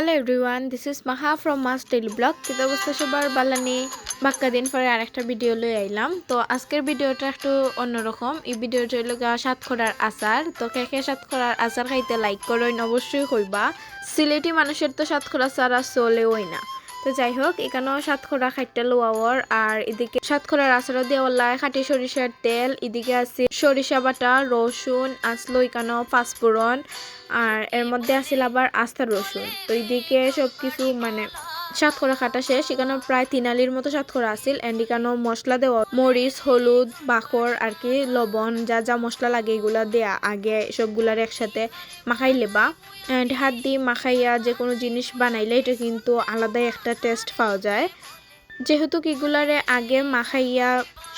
Hello everyone, this is Maha from Mas Daily Blog. কিতা অবস্থা সবার বালানি বাক্কা দিন পরে আরেকটা ভিডিও লই আইলাম। তো আজকের ভিডিওটা একটু অন্যরকম। এই ভিডিওটা হলো সাতক্ষরার আচার। তো কে সাতক্ষরার আচার খাইতে লাইক করেন অবশ্যই কইবা। সিলেটি মানুষের তো সাতক্ষরা ছাড়া চলেওই না। তো যাই হোক এখানেও সাতক্ষরা খাইতে লোয়াওয়ার আর এদিকে সাতক্ষরার আচারও দেওয়াল্লায় খাঁটি সরিষার তেল, এদিকে আছে সরিষা বাটা, রসুন আসলো এখানেও পাঁচফোড়ন আর এর মধ্যে আসছিল আবার আস্তা রসুন। তো এদিকে সব কিছু মানে সাতক্ষরা কাটা শেষ। এখানে প্রায় 3 আলির মতো সাতক্ষরা আসিল এন্ড এখানেও মশলা দেওয়া মরিচ, হলুদ, বাকর আর কি লবণ যা যা মশলা লাগে এগুলা দেয়া আগে সবগুলার একসাথে মাখাই লেবা এন্ড হাত দিয়ে মাখাইয়া যে কোনো জিনিস বানাইলে এটা কিন্তু আলাদাই একটা টেস্ট পাওয়া যায়। যেহেতু এগুলারে আগে মাখাইয়া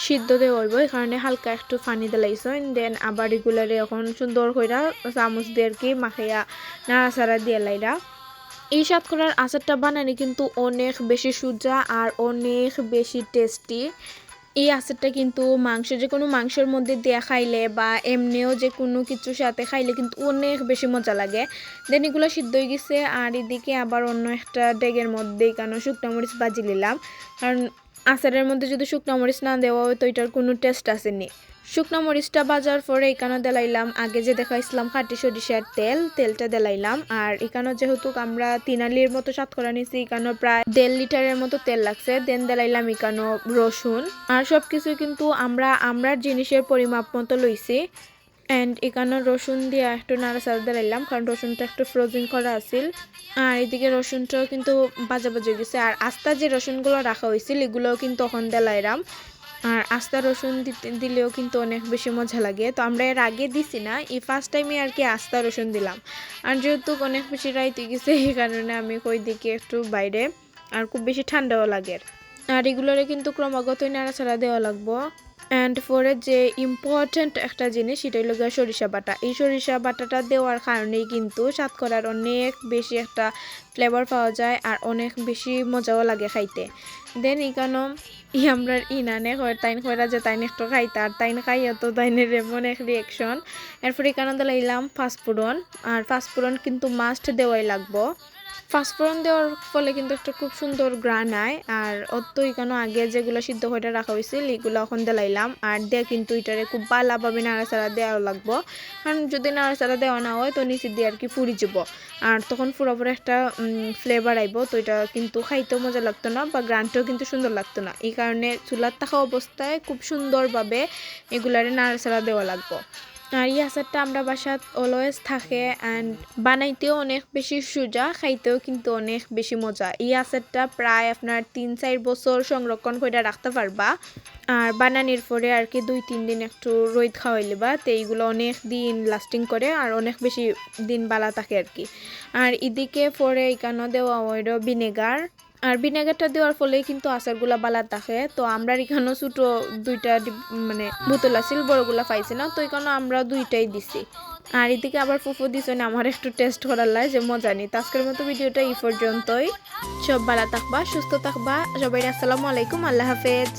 সিদ্ধ দেওয়া হইব এই কারণে হালকা একটু পানি দিলাইছো দেন আবার এগুলারে এখন সুন্দর কইরা চামচ দিয়ে আর কি মাখাইয়া নাড়াচাড়া দিয়ে লাইরা। এই সাতক্ষরার আচারটা বানানি কিন্তু অনেক বেশি সোজা আর অনেক বেশি টেস্টি। এই আচারটা কিন্তু যে কোনো মাংসের মধ্যে দেয়া খাইলে বা এমনিও যে কোনো কিছুর সাথে খাইলে কিন্তু অনেক বেশি মজা লাগে। দেন এগুলো সিদ্ধ হয়ে গেছে আর এদিকে আবার অন্য একটা ডেগের মধ্যে কেন শুকনো মরিচ ভাজি নিলাম, কারণ আচারের মধ্যে যদি শুকনো মরিচ না দেওয়া হয় তো এটার কোনো টেস্ট আসেনি। শুকনো মরিচটা ভাজার পরে এখানে দিলাইলাম আগে যে দেখাইছিলাম খাঁটি সরিষার তেলটা দিলাইলাম। আর এখানে যেহেতু আমরা 3 আলির মতো সাতক্ষরা নিয়েছি এখানে প্রায় 1.5 লিটারের মতো তেল লাগছে। দেন দিলাইলাম এখানে রসুন আর সব কিছু কিন্তু আমরা জিনিসের পরিমাপ মতো লইছি এন্ড এখানে রসুন দিয়ে একটু নাড়াচাড়া দিলাইলাম কারণ রসুনটা একটু ফ্রোজেন করা আছিল। আর এদিকে রসুনটাও কিন্তু ভাজা হয়ে গেছে আর আস্তা যে রসুনগুলো রাখা হয়েছিল এগুলোও কিন্তু তখন দিলাইলাম। আর আস্তা রসুন দিলেও কিন্তু অনেক বেশি মজা লাগে। তো আমরা এর আগে দিছি না, এই ফার্স্ট টাইমে আর কি আস্তা রসুন দিলাম। আর যেহেতু অনেক বেশি রাইতে গেছে এই কারণে আমি কই দিকে একটু বাইরে আর খুব বেশি ঠান্ডাও লাগে। আর এগুলোরে কিন্তু ক্রমাগতই নাড়াচাড়া দেওয়া লাগবো। অ্যান্ড পরে যে ইম্পর্ট্যান্ট একটা জিনিস সেটা হলো সরিষা বাটা। এই সরিষা বাটাটা দেওয়ার কারণেই কিন্তু সাতক্ষরার অনেক বেশি একটা ফ্লেভার পাওয়া যায় আর অনেক বেশি মজাও লাগে খাইতে। দেন এখানে আমরা ইনানে তাইন কইরা যে তাইন একটু খাইতে আর তাইন খাইয়া তো তাইনের এমন এক রিয়েকশন। এরপর এখানে দিলাম পাঁচফোড়ন আর পাঁচফোড়ন কিন্তু মাস্ট দেওয়াই লাগবো। পাঁচফোড়ন দেওয়ার ফলে কিন্তু একটা খুব সুন্দর গ্রান আয়। আর অত এখানে আগে যেগুলো সিদ্ধ করে রাখা হয়েছিল এগুলো এখন দিলাইলাম আর দিয়ে কিন্তু এটারে খুব ভালোভাবে নাড়াচাড়া দেওয়া লাগবো, কারণ যদি নাড়াচাড়া দেওয়া না হয় তো নিচে দিয়ে আর কি ফুরি যাব আর তখন পুরোপুরি একটা ফ্লেভার আইব। তো এটা কিন্তু খাইতেও মজা লাগতো না বা গ্রানটাও কিন্তু সুন্দর লাগতো না। এই কারণে চুলার থাকা অবস্থায় খুব সুন্দরভাবে এগুলারে নাড়াচাড়া দেওয়া লাগবো। আর এই আচারটা আমরা বাসাত অলওয়েজ থাকে অ্যান্ড বানাইতেও অনেক বেশি সোজা, খাইতেও কিন্তু অনেক বেশি মজা। এই আচারটা প্রায় আপনার 3-4 বছর সংরক্ষণ করে রাখতে পারবা আর বানানির পরে আর কি 2-3 দিন একটু রোদ খাওয়াইলে বা তো এইগুলো অনেক দিন লাস্টিং করে আর অনেক বেশি দিন বালা থাকে আর কি। আর এদিকে পরে এখানে দেওয়া হইল ভিনেগার আর ভিনেগারটা দেওয়ার ফলে কিন্তু আচারগুলা বালা থাকে। তো আমরা এখানেও ছোটো 2টা মানে বোতল আছিল, বড়গুলা পাইছি না, তো এখানে আমরা 2টাই দিছি। আর এদিকে আবার ফুফু দিছে না আমার একটু টেস্ট করার লাই যে মজা নেই। তো আজকের মতো ভিডিওটা এই পর্যন্তই। সব ভালো থাকবা, সুস্থ থাকবা সবাই। আসসালামু আলাইকুম, আল্লাহ হাফেজ।